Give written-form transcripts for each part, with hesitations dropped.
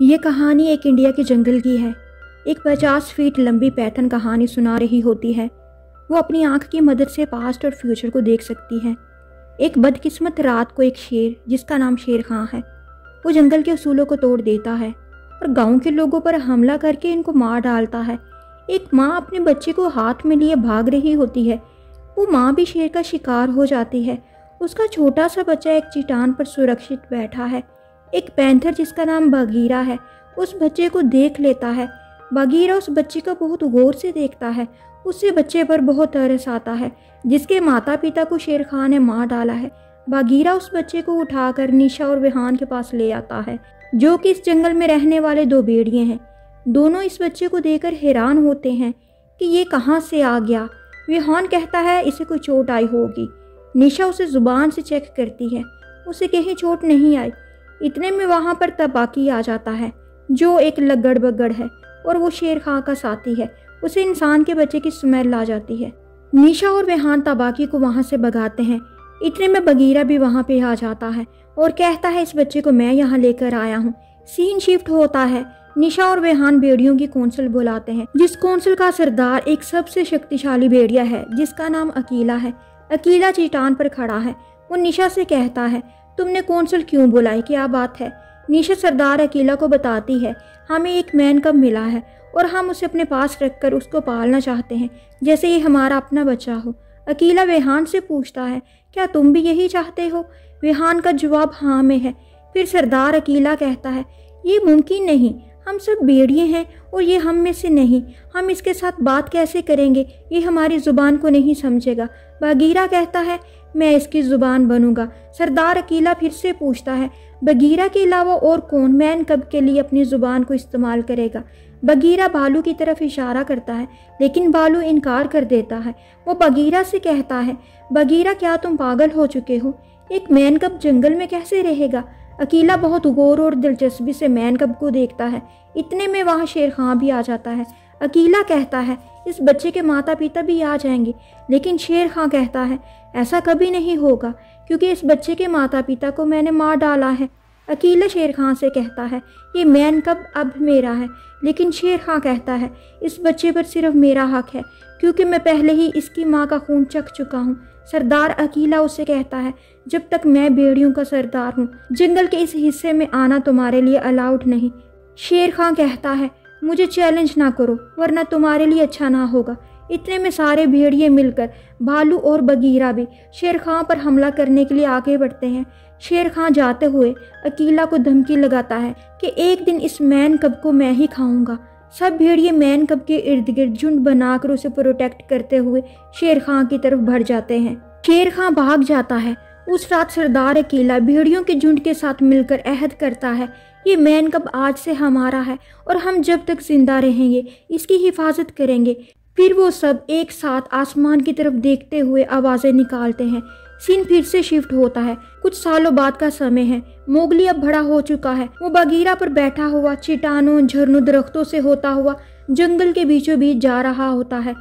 ये कहानी एक इंडिया के जंगल की है। एक 50 फीट लंबी पैथन कहानी सुना रही होती है। वो अपनी आंख की मदद से पास्ट और फ्यूचर को देख सकती है। एक बदकिस्मत रात को एक शेर, जिसका नाम शेर खां है, वो जंगल के उसूलों को तोड़ देता है और गांव के लोगों पर हमला करके इनको मार डालता है। एक माँ अपने बच्चे को हाथ में लिए भाग रही होती है। वो माँ भी शेर का शिकार हो जाती है। उसका छोटा सा बच्चा एक चट्टान पर सुरक्षित बैठा है। एक पैंथर, जिसका नाम बगीरा है, उस बच्चे को देख लेता है। बगीरा उस बच्चे को बहुत गौर से देखता है। उससे बच्चे पर बहुत तरस आता है, जिसके माता पिता को शेर खां ने मार डाला है। बगीरा उस बच्चे को उठाकर निशा और विहान के पास ले आता है, जो कि इस जंगल में रहने वाले दो भेड़िए हैं। दोनों इस बच्चे को देखकर हैरान होते हैं कि ये कहाँ से आ गया। विहान कहता है इसे कोई चोट आई होगी। निशा उसे जुबान से चेक करती है, उसे कहीं चोट नहीं आई। इतने में वहाँ पर तबाकी आ जाता है, जो एक लगड़ बगड़ है और वो शेर खां का साथी है। उसे इंसान के बच्चे की स्मेल आ जाती है। निशा और विहान तबाकी को वहाँ से भगाते हैं। इतने में बगीरा भी वहाँ पे आ जाता है और कहता है इस बच्चे को मैं यहाँ लेकर आया हूँ। सीन शिफ्ट होता है। निशा और विहान भेड़ियों की कौंसिल बुलाते हैं, जिस कौंसिल का सरदार एक सबसे शक्तिशाली भेड़िया है, जिसका नाम अकीला है। अकीला चट्टान पर खड़ा है। वो निशा से कहता है तुमने कौंसिल क्यों बुलाई, क्या बात है। निशा सरदार अकीला को बताती है हमें एक मैन कब मिला है और हम उसे अपने पास रखकर उसको पालना चाहते हैं, जैसे ये हमारा अपना बच्चा हो। अकीला विहान से पूछता है क्या तुम भी यही चाहते हो। विहान का जवाब हाँ में है। फिर सरदार अकीला कहता है ये मुमकिन नहीं, हम सब भेड़िए हैं और ये हम में से नहीं, हम इसके साथ बात कैसे करेंगे, ये हमारी ज़ुबान को नहीं समझेगा। बगीरा कहता है मैं इसकी ज़ुबान बनूंगा। सरदार अकीला फिर से पूछता है बगीरा के अलावा और कौन मैन कब के लिए अपनी ज़ुबान को इस्तेमाल करेगा। बगीरा भालू की तरफ इशारा करता है, लेकिन भालू इनकार कर देता है। वो बगीरा से कहता है बगीरा क्या तुम पागल हो चुके हो, एक मैन कब जंगल में कैसे रहेगा। अकीला बहुत गौर और दिलचस्पी से मैन कब को देखता है। इतने में वहाँ शेर खां भी आ जाता है। अकीला कहता है इस बच्चे के माता पिता भी आ जाएंगे, लेकिन शेर खां कहता है ऐसा कभी नहीं होगा, क्योंकि इस बच्चे के माता पिता को मैंने मार डाला है। अकीला शेर खां से कहता है ये मैन कब अब मेरा है, लेकिन शेर खां कहता है इस बच्चे पर सिर्फ मेरा हक है, क्योंकि मैं पहले ही इसकी माँ का खून चख चुका हूँ। सरदार अकीला उसे कहता है जब तक मैं भेड़ियों का सरदार हूँ, जंगल के इस हिस्से में आना तुम्हारे लिए अलाउड नहीं। शेर खां कहता है मुझे चैलेंज ना करो, वरना तुम्हारे लिए अच्छा ना होगा। इतने में सारे भेड़िए मिलकर, भालू और बगीरा भी, शेर खां पर हमला करने के लिए आगे बढ़ते हैं। शेर खां जाते हुए अकीला को धमकी लगाता है कि एक दिन इस मैन कब को मैं ही खाऊंगा। सब भेड़िए मैन कब के इर्द गिर्द झुंड बनाकर उसे प्रोटेक्ट करते हुए शेर खां की तरफ बढ़ जाते हैं। शेर खां भाग जाता है। उस रात सरदार अकीला भेड़ियों के झुंड के साथ मिलकर अहद करता है ये मैन कब आज से हमारा है और हम जब तक जिंदा रहेंगे इसकी हिफाजत करेंगे। फिर वो सब एक साथ आसमान की तरफ देखते हुए आवाज़ें निकालते हैं। सीन फिर से शिफ्ट होता है। कुछ सालों बाद का समय है। मोगली अब बड़ा हो चुका है। वो बगीरा पर बैठा हुआ चट्टानों, झरनों, दरख्तों से होता हुआ जंगल के बीचों बीच जा रहा होता है।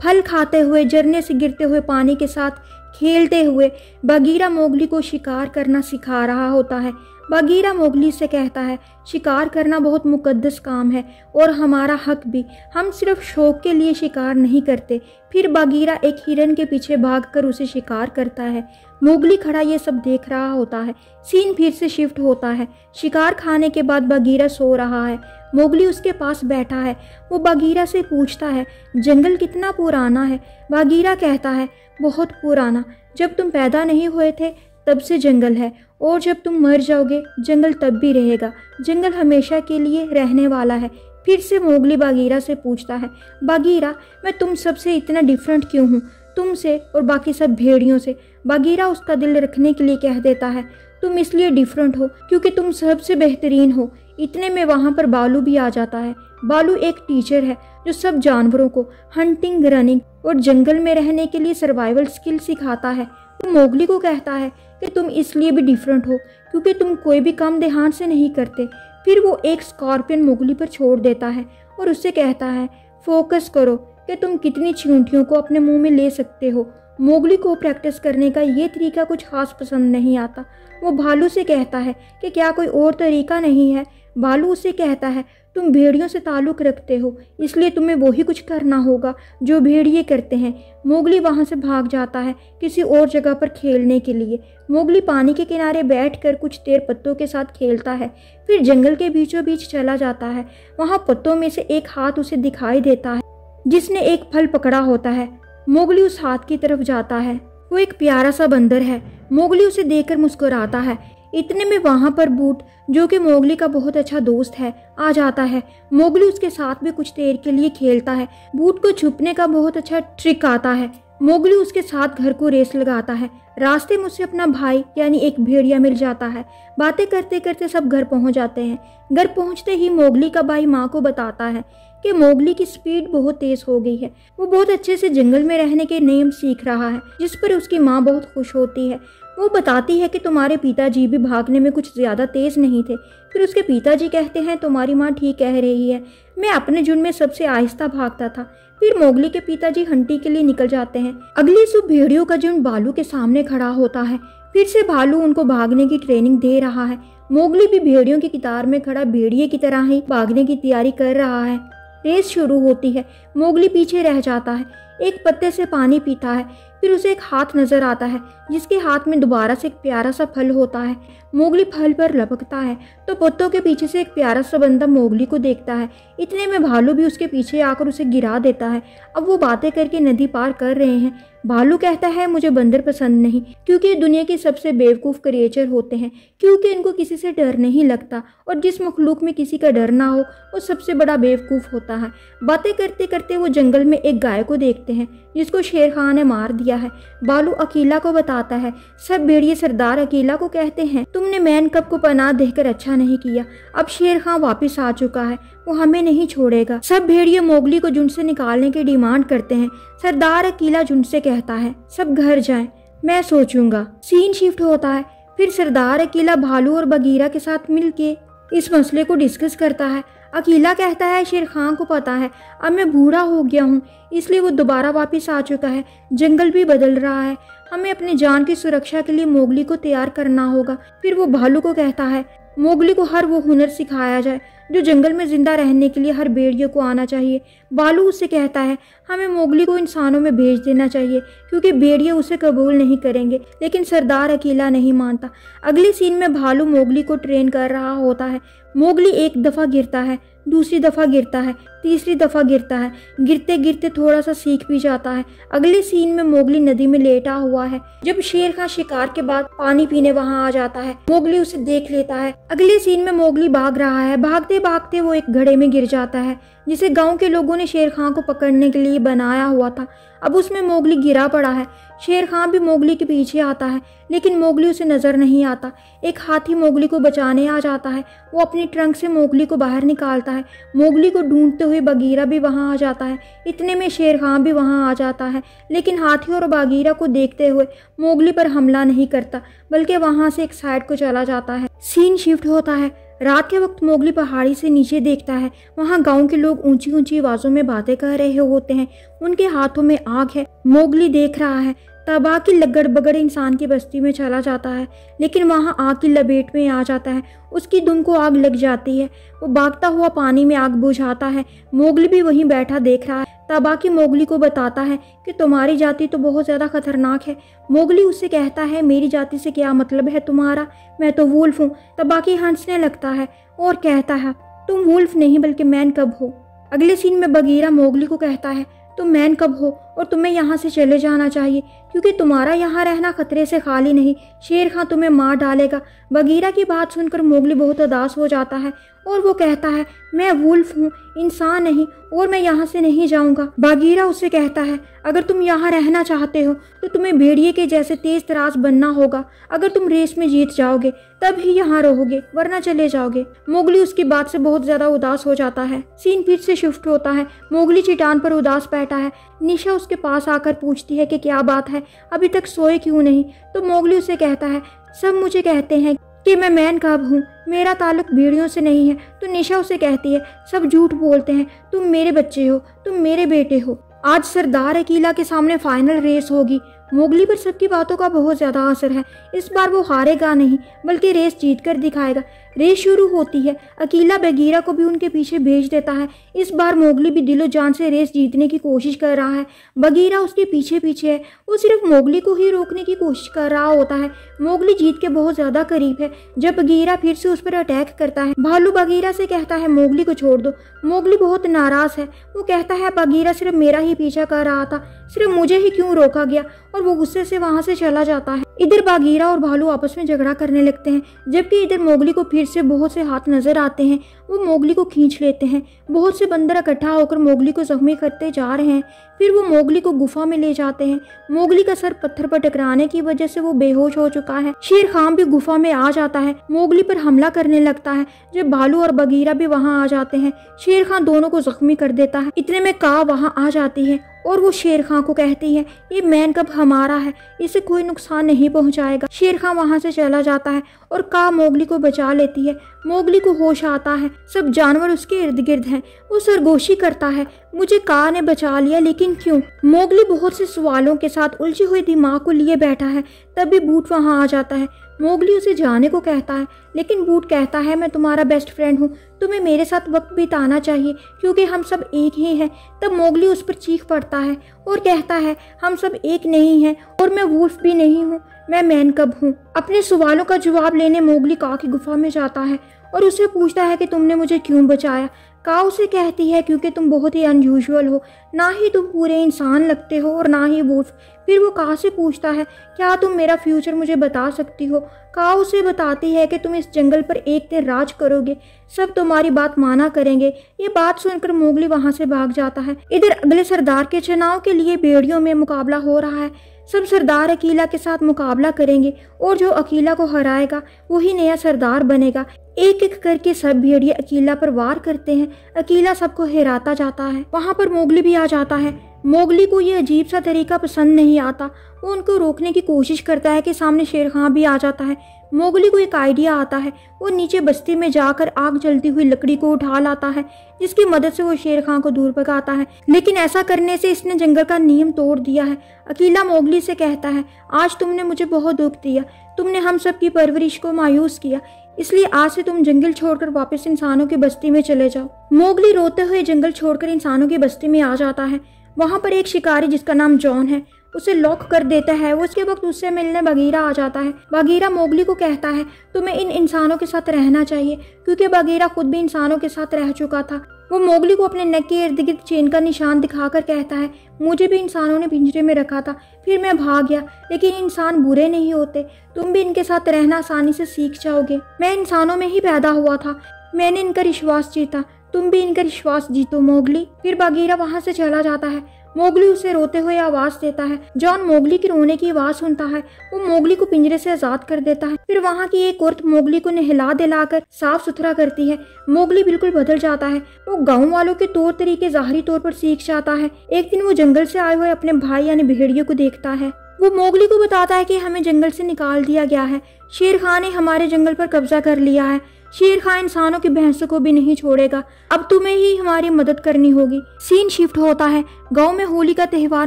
फल खाते हुए, झरने से गिरते हुए पानी के साथ खेलते हुए बगीरा मोगली को शिकार करना सिखा रहा होता है। बगीरा मोगली से कहता है शिकार करना बहुत मुकद्दस काम है और हमारा हक भी, हम सिर्फ शौक के लिए शिकार नहीं करते। फिर बगीरा एक हिरन के पीछे भागकर उसे शिकार करता है। मोगली खड़ा ये सब देख रहा होता है। सीन फिर से शिफ्ट होता है। शिकार खाने के बाद बगीरा सो रहा है। मोगली उसके पास बैठा है। वो बगीरा से पूछता है जंगल कितना पुराना है। बगीरा कहता है बहुत पुराना, जब तुम पैदा नहीं हुए थे तब से जंगल है, और जब तुम मर जाओगे जंगल तब भी रहेगा। जंगल हमेशा के लिए रहने वाला है। फिर से मोगली बगीरा से पूछता है बगीरा मैं तुम सबसे इतना डिफरेंट क्यों हूँ, तुमसे और बाकी सब भेड़ियों से। बगीरा उसका दिल रखने के लिए कह देता है तुम इसलिए डिफरेंट हो क्योंकि तुम सबसे बेहतरीन हो। इतने में वहाँ पर बालू भी आ जाता है। बालू एक टीचर है जो सब जानवरों को हंटिंग, रनिंग और जंगल में रहने के लिए सर्वाइवल स्किल सिखाता है। वो मोगली को कहता है कि तुम इसलिए भी डिफरेंट हो क्योंकि तुम कोई भी काम ध्यान से नहीं करते। फिर वो एक स्कॉर्पियन मोगली पर छोड़ देता है और उससे कहता है फोकस करो कि तुम कितनी चींटियों को अपने मुंह में ले सकते हो। मोगली को प्रैक्टिस करने का ये तरीका कुछ खास पसंद नहीं आता। वो भालू से कहता है कि क्या कोई और तरीका नहीं है। बालू उसे कहता है, तुम भेड़ियों से ताल्लुक़ रखते हो, इसलिए तुम्हें वही कुछ करना होगा जो भेड़िए करते हैं। मोगली वहाँ से भाग जाता है किसी और जगह पर खेलने के लिए। मोगली पानी के किनारे बैठकर कुछ देर पत्तों के साथ खेलता है, फिर जंगल के बीचों बीच चला जाता है। वहाँ पत्तों में से एक हाथ उसे दिखाई देता है जिसने एक फल पकड़ा होता है। मोगली उस हाथ की तरफ जाता है। वो एक प्यारा सा बंदर है। मोगली उसे देखकर मुस्कुराता है। इतने में वहाँ पर बूट, जो कि मोगली का बहुत अच्छा दोस्त है, आ जाता है। मोगली उसके साथ भी कुछ देर के लिए खेलता है। बूट को छुपने का बहुत अच्छा ट्रिक आता है। मोगली उसके साथ घर को रेस लगाता है। रास्ते में उसे अपना भाई यानी एक भेड़िया मिल जाता है। बातें करते करते सब घर पहुंच जाते हैं। घर पहुंचते ही मोगली का भाई माँ को बताता है कि मोगली की स्पीड बहुत तेज हो गई है। वो बहुत अच्छे से जंगल में रहने के नियम सीख रहा है, जिस पर उसकी माँ बहुत खुश होती है। वो बताती है कि तुम्हारे पिताजी भी भागने में कुछ ज़्यादा तेज़ नहीं थे। फिर उसके पिताजी कहते हैं, तुम्हारी माँ ठीक कह रही है, मैं अपने झुंड में सबसे आहिस्ता भागता था। फिर मोगली के पिताजी हंटी के लिए निकल जाते हैं। अगली सुबह भेड़ियों का झुंड भालू के सामने खड़ा होता है। फिर से भालू उनको भागने की ट्रेनिंग दे रहा है। मोगली भी भेड़ियों की कतार में खड़ा भेड़िए की तरह ही भागने की तैयारी कर रहा है। रेस शुरू होती है। मोगली पीछे रह जाता है, एक पत्ते से पानी पीता है। फिर उसे एक हाथ नजर आता है जिसके हाथ में दोबारा से एक प्यारा सा फल होता है। मोगली फल पर लपकता है तो पत्तों के पीछे से एक प्यारा सा बंदा मोगली को देखता है। इतने में भालू भी उसके पीछे आकर उसे गिरा देता है। अब वो बातें करके नदी पार कर रहे हैं। भालू कहता है, मुझे बंदर पसंद नहीं, क्योंकि दुनिया के सबसे बेवकूफ़ क्रिएचर होते हैं, क्योंकि इनको किसी से डर नहीं लगता, और जिस मखलूक में किसी का डर ना हो वो सबसे बड़ा बेवकूफ़ होता है। बातें करते करते वो जंगल में एक गाय को देखते हैं जिसको शेर खान ने मार दिया है। बालू अकीला को बताता है। सब भेड़िए सरदार अकीला को कहते हैं, तुमने मैन कब को पनाह देकर अच्छा नहीं किया। अब शेर खान वापस आ चुका है, वो हमें नहीं छोड़ेगा। सब भेड़िए मोगली को झुंड से निकालने की डिमांड करते हैं। सरदार अकीला झुंड से कहता है, सब घर जाएं, मैं सोचूंगा। सीन शिफ्ट होता है। फिर सरदार अकीला भालू और बगीरा के साथ मिलके इस मसले को डिस्कस करता है। अकीला कहता है, शेर खान को पता है अब मैं बूढ़ा हो गया हूँ, इसलिए वो दोबारा वापस आ चुका है। जंगल भी बदल रहा है, हमें अपनी जान की सुरक्षा के लिए मोगली को तैयार करना होगा। फिर वो भालू को कहता है, मोगली को हर वो हुनर सिखाया जाए जो जंगल में जिंदा रहने के लिए हर भेड़िए को आना चाहिए। बालू उससे कहता है, हमें मोगली को इंसानों में भेज देना चाहिए, क्योंकि भेड़िए उसे कबूल नहीं करेंगे। लेकिन सरदार अकेला नहीं मानता। अगले सीन में भालू मोगली को ट्रेन कर रहा होता है। मोगली एक दफ़ा गिरता है, दूसरी दफ़ा गिरता है, तीसरी दफ़ा गिरता है। गिरते गिरते थोड़ा सा सीख भी जाता है। अगले सीन में मोगली नदी में लेटा हुआ है। जब शेर खान शिकार के बाद पानी पीने वहां आ जाता है, मोगली उसे देख लेता है। अगले सीन में मोगली भाग रहा है। भागते भागते वो एक घड़े में गिर जाता है जिसे गांव के लोगों ने शेर खान को पकड़ने के लिए बनाया हुआ था। अब उसमें मोगली गिरा पड़ा है। शेर खान भी मोगली के पीछे आता है, लेकिन मोगली उसे नजर नहीं आता। एक हाथी मोगली को बचाने आ जाता है। वो अपनी ट्रंक से मोगली को बाहर निकालता है। मोगली को ढूंढते हुए बगीरा भी वहां आ जाता है। इतने में शेर खान भी वहां आ जाता है, लेकिन हाथी और बगीरा को देखते हुए मोगली पर हमला नहीं करता, बल्कि वहां से एक साइड को चला जाता है। सीन शिफ्ट होता है। रात के वक्त मोगली पहाड़ी से नीचे देखता है। वहाँ गांव के लोग ऊंची ऊंची आवाजों में बातें कर रहे होते हैं। उनके हाथों में आग है। मोगली देख रहा है। तबाह की लगड़ बगड़ इंसान की बस्ती में चला जाता है, लेकिन वहाँ आग की लपेट में आ जाता है। उसकी दुम को आग लग जाती है। वो भागता हुआ पानी में आग बुझाता है। मोगली भी वहीं बैठा देख रहा है। तबाकी मोगली को बताता है कि तुम्हारी जाति तो बहुत ज़्यादा खतरनाक है। मोगली उससे कहता है, मेरी जाति से क्या मतलब है तुम्हारा, मैं तो वुल्फ हूँ। तबाकी हंसने लगता है और कहता है, तुम वुल्फ नहीं बल्कि मैन कब हो। अगले सीन में बगीरा मोगली को कहता है, तुम मैन कब हो और तुम्हें यहाँ से चले जाना चाहिए, क्योंकि तुम्हारा यहाँ रहना खतरे से खाली नहीं, शेर खान तुम्हें मार डालेगा। बगीरा की बात सुनकर मोगली बहुत उदास हो जाता है और वो कहता है, मैं वुल्फ हूँ, इंसान नहीं, और मैं यहाँ से नहीं जाऊँगा। बगीरा उससे कहता है, अगर तुम यहाँ रहना चाहते हो तो तुम्हें भेड़िए के जैसे तेज तराज बनना होगा। अगर तुम रेस में जीत जाओगे तब ही यहाँ रहोगे, वरना चले जाओगे। मोगली उसकी बात से बहुत ज्यादा उदास हो जाता है। सीन फिर से शिफ्ट होता है। मोगली चट्टान पर उदास बैठा है। निशा उसके पास आकर पूछती है कि क्या बात है, अभी तक सोए क्यों नहीं। तो मोगली उसे कहता है, सब मुझे कहते हैं कि मैं मैन कब हूँ, मेरा ताल्लुक भेड़ियों से नहीं है। तो निशा उसे कहती है, सब झूठ बोलते हैं, तुम मेरे बच्चे हो, तुम मेरे बेटे हो। आज सरदार अकीला के सामने फाइनल रेस होगी। मोगली पर सबकी बातों का बहुत ज्यादा असर है। इस बार वो हारेगा नहीं, बल्कि रेस जीत कर दिखाएगा। रेस शुरू होती है। अकीला बगीरा को भी उनके पीछे भेज देता है। इस बार मोगली भी दिलो जान से रेस जीतने की कोशिश कर रहा है। बगीरा उसके पीछे पीछे है। वो सिर्फ मोगली को ही रोकने की कोशिश कर रहा होता है। मोगली जीत के बहुत ज्यादा करीब है जब बगीरा फिर से उस पर अटैक करता है। भालू बगीरा से कहता है मोगली को छोड़ दो। मोगली बहुत नाराज है। वो कहता है बगीरा सिर्फ मेरा ही पीछा कर रहा था, सिर्फ मुझे ही क्यों रोका गया, और वो गुस्से से वहां से चला जाता है। इधर बगीरा और भालू आपस में झगड़ा करने लगते हैं, जबकि इधर मोगली को फिर से बहुत से हाथ नजर आते हैं। वो मोगली को खींच लेते हैं। बहुत से बंदर इकट्ठा होकर मोगली को जख्मी करते जा रहे हैं। फिर वो मोगली को गुफा में ले जाते हैं। मोगली का सर पत्थर पर टकराने की वजह से वो बेहोश हो चुका है। शेर खान भी गुफा में आ जाता है, मोगली पर हमला करने लगता है। जब भालू और बगीरा भी वहां आ जाते हैं, शेर खान दोनों को जख्मी कर देता है। इतने में का वहां आ जाती है और वो शेर खान को कहती है ये मैन कब हमारा है, इसे कोई नुकसान नहीं पहुंचाएगा। शेर खान वहां से चला जाता है और का मोगली को बचा लेती है। मोगली को होश आता है, सब जानवर उसके इर्द गिर्द हैं। वो सरगोशी करता है, मुझे का ने बचा लिया, लेकिन क्यों? मोगली बहुत से सवालों के साथ उलझे हुए दिमाग को लिए बैठा है। तभी बूट वहां आ जाता है। मोगली उसे जाने को कहता है, लेकिन बूट कहता है मैं तुम्हारा बेस्ट फ्रेंड हूँ, तुम्हें मेरे साथ वक्त बिताना चाहिए क्योंकि हम सब एक ही हैं। तब मोगली उस पर चीख पड़ता है और कहता है हम सब एक नहीं हैं और मैं वुल्फ भी नहीं हूँ, मैं मैन कब हूँ। अपने सवालों का जवाब लेने मोगली का की गुफा में जाता है और उससे पूछता है कि तुमने मुझे क्यों बचाया। का उसे कहती है क्योंकि तुम बहुत ही अनयूजुअल हो, ना ही तुम पूरे इंसान लगते हो और ना ही वुल्फ। फिर वो का से पूछता है क्या तुम मेरा फ्यूचर मुझे बता सकती हो। का उसे बताती है कि तुम इस जंगल पर एक दिन राज करोगे, सब तुम्हारी बात माना करेंगे। ये बात सुनकर मोगली वहां से भाग जाता है। इधर अगले सरदार के चुनाव के लिए भेड़ियों में मुकाबला हो रहा है। सब सरदार अकीला के साथ मुकाबला करेंगे और जो अकीला को हराएगा वही नया सरदार बनेगा। एक एक करके सब भेड़िए अकीला पर वार करते हैं। अकीला सबको हिराता जाता है। वहां पर मोगली भी आ जाता है। मोगली को ये अजीब सा तरीका पसंद नहीं आता। वो उनको रोकने की कोशिश करता है कि सामने शेर खान भी आ जाता है। मोगली को एक आइडिया आता है। वो नीचे बस्ती में जाकर आग जलती हुई लकड़ी को उठा लाता है, जिसकी मदद से वो शेर खान को दूर भगाता है। लेकिन ऐसा करने से इसने जंगल का नियम तोड़ दिया है। अकीला मोगली से कहता है आज तुमने मुझे बहुत दुख दिया, तुमने हम सब की परवरिश को मायूस किया, इसलिए आज से तुम जंगल छोड़कर वापस इंसानों की बस्ती में चले जाओ। मोगली रोते हुए जंगल छोड़कर इंसानों की बस्ती में आ जाता है। वहां पर एक शिकारी जिसका नाम जॉन है उसे लॉक कर देता है। वो उसके वक्त उससे मिलने बगीरा आ जाता है। बगीरा मोगली को कहता है तुम्हें इन इंसानों के साथ रहना चाहिए, क्योंकि बगीरा खुद भी इंसानों के साथ रह चुका था। वो मोगली को अपने नेक के इर्द गिर्द चेन का निशान दिखाकर कहता है मुझे भी इंसानों ने पिंजरे में रखा था, फिर मैं भाग गया, लेकिन इंसान बुरे नहीं होते, तुम भी इनके साथ रहना आसानी से सीख जाओगे। मैं इंसानों में ही पैदा हुआ था, मैंने इनका विश्वास जीता, तुम भी इनका विश्वास जीतो मोगली। फिर बगीरा वहां से चला जाता है। मोगली उसे रोते हुए आवाज देता है। जॉन मोगली की रोने की आवाज सुनता है। वो मोगली को पिंजरे से आजाद कर देता है। फिर वहाँ की एक औरत मोगली को नहला दिलाकर साफ सुथरा करती है। मोगली बिल्कुल बदल जाता है। वो गाँव वालों के तौर तरीके ज़ाहरी तौर पर सीख जाता है। एक दिन वो जंगल से आए हुए अपने भाई यानी भेड़ियों को देखता है। वो मोगली को बताता है कि हमें जंगल से निकाल दिया गया है, शेर खान ने हमारे जंगल पर कब्जा कर लिया है। शेर खान इंसानों की भैंसों को भी नहीं छोड़ेगा, अब तुम्हें ही हमारी मदद करनी होगी। सीन शिफ्ट होता है। गांव में होली का त्योहार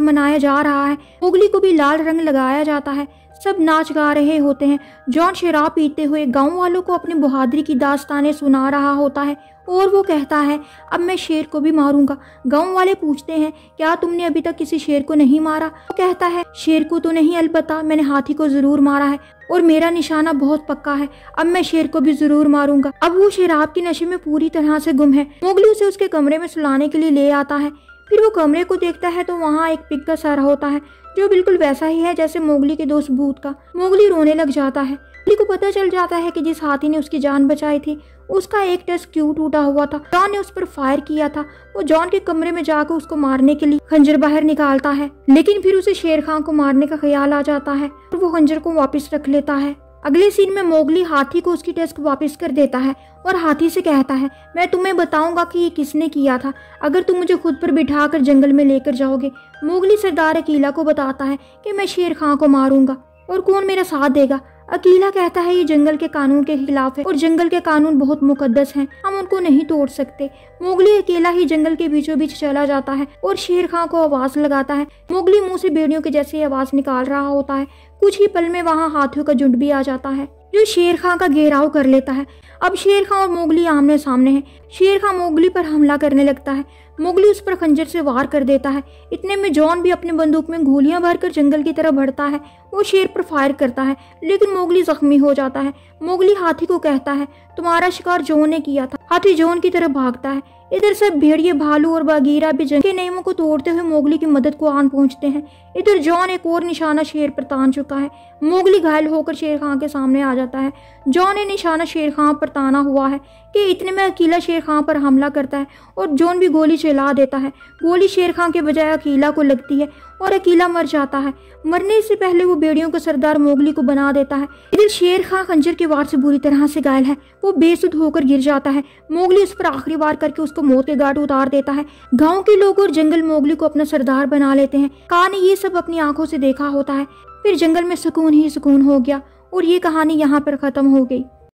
मनाया जा रहा है। मोगली को भी लाल रंग लगाया जाता है। सब नाच गा रहे होते हैं। जॉन शराब पीते हुए गांव वालों को अपनी बहादुरी की दास्तानें सुना रहा होता है और वो कहता है अब मैं शेर को भी मारूंगा। गांव वाले पूछते हैं क्या तुमने अभी तक किसी शेर को नहीं मारा? वो कहता है शेर को तो नहीं, अलबत्ता मैंने हाथी को जरूर मारा है और मेरा निशाना बहुत पक्का है, अब मैं शेर को भी जरूर मारूंगा। अब वो शराब की नशे में पूरी तरह से गुम है। मोगली उसे उसके कमरे में सुलाने के लिए ले आता है। फिर वो कमरे को देखता है तो वहाँ एक पिग का सर होता है जो बिल्कुल वैसा ही है जैसे मोगली के दोस्त भूत का। मोगली रोने लग जाता है। मोगली को पता चल जाता है कि जिस हाथी ने उसकी जान बचाई थी उसका एक टस क्यों टूटा हुआ था। जॉन ने उस पर फायर किया था। वो जॉन के कमरे में जाकर उसको मारने के लिए खंजर बाहर निकालता है, लेकिन फिर उसे शेर खान को मारने का ख्याल आ जाता है और वो खंजर को वापस रख लेता है। अगले सीन में मोगली हाथी को उसकी टस्क वापस कर देता है और हाथी से कहता है मैं तुम्हें बताऊंगा कि ये किसने किया था, अगर तुम मुझे खुद पर बिठाकर जंगल में लेकर जाओगे। मोगली सरदार अकीला को बताता है कि मैं शेर खान को मारूंगा और कौन मेरा साथ देगा। अकीला कहता है ये जंगल के कानून के खिलाफ है और जंगल के कानून बहुत मुकद्दस हैं, हम उनको नहीं तोड़ सकते। मोगली अकेला ही जंगल के बीचों बीच चला जाता है और शेर खान को आवाज लगाता है। मोगली मुंह से भेड़ियों के जैसे आवाज निकाल रहा होता है। कुछ ही पल में वहाँ हाथियों का झुंड भी आ जाता है जो शेर खां का घेराव कर लेता है। अब शेर खां और मोगली आमने सामने हैं। शेर खां मोगली पर हमला करने लगता है। मोगली उस पर खंजर से वार कर देता है। इतने में जॉन भी अपनी बंदूक में गोलियां भरकर जंगल की तरफ बढ़ता है। वो शेर पर फायर करता है, लेकिन मोगली जख्मी हो जाता है। मोगली हाथी को कहता है, तुम्हारा शिकार जॉन ने किया था। हाथी जॉन की तरफ भागता है। इधर सब भेड़िए, भालू और बागीरा भी जंगल के नियमों को तोड़ते हुए मोगली की मदद को आन पहुंचते हैं। इधर जॉन एक और निशाना शेर पर तान चुका है। मोगली घायल होकर शेर खां के सामने आ जाता है। जॉन ने निशाना शेर खां पर ताना हुआ है कि इतने में अकीला शेर खां पर हमला करता है और जॉन भी गोली चला देता है। गोली शेर खां के बजाय अकीला को लगती है और अकीला मर जाता है। मरने से पहले वो भेड़ियों का सरदार मोगली को बना देता है। इधर शेर खां खंजर के वार से बुरी तरह से घायल है। वो बेसुध होकर गिर जाता है। मोगली उस पर आखिरी वार करके उसको मौत के घाट उतार देता है। गांव के लोग और जंगल मोगली को अपना सरदार बना लेते हैं। कान ने ये सब अपनी आंखों से देखा होता है। फिर जंगल में सुकून ही सुकून हो गया और ये कहानी यहाँ पर खत्म हो गई।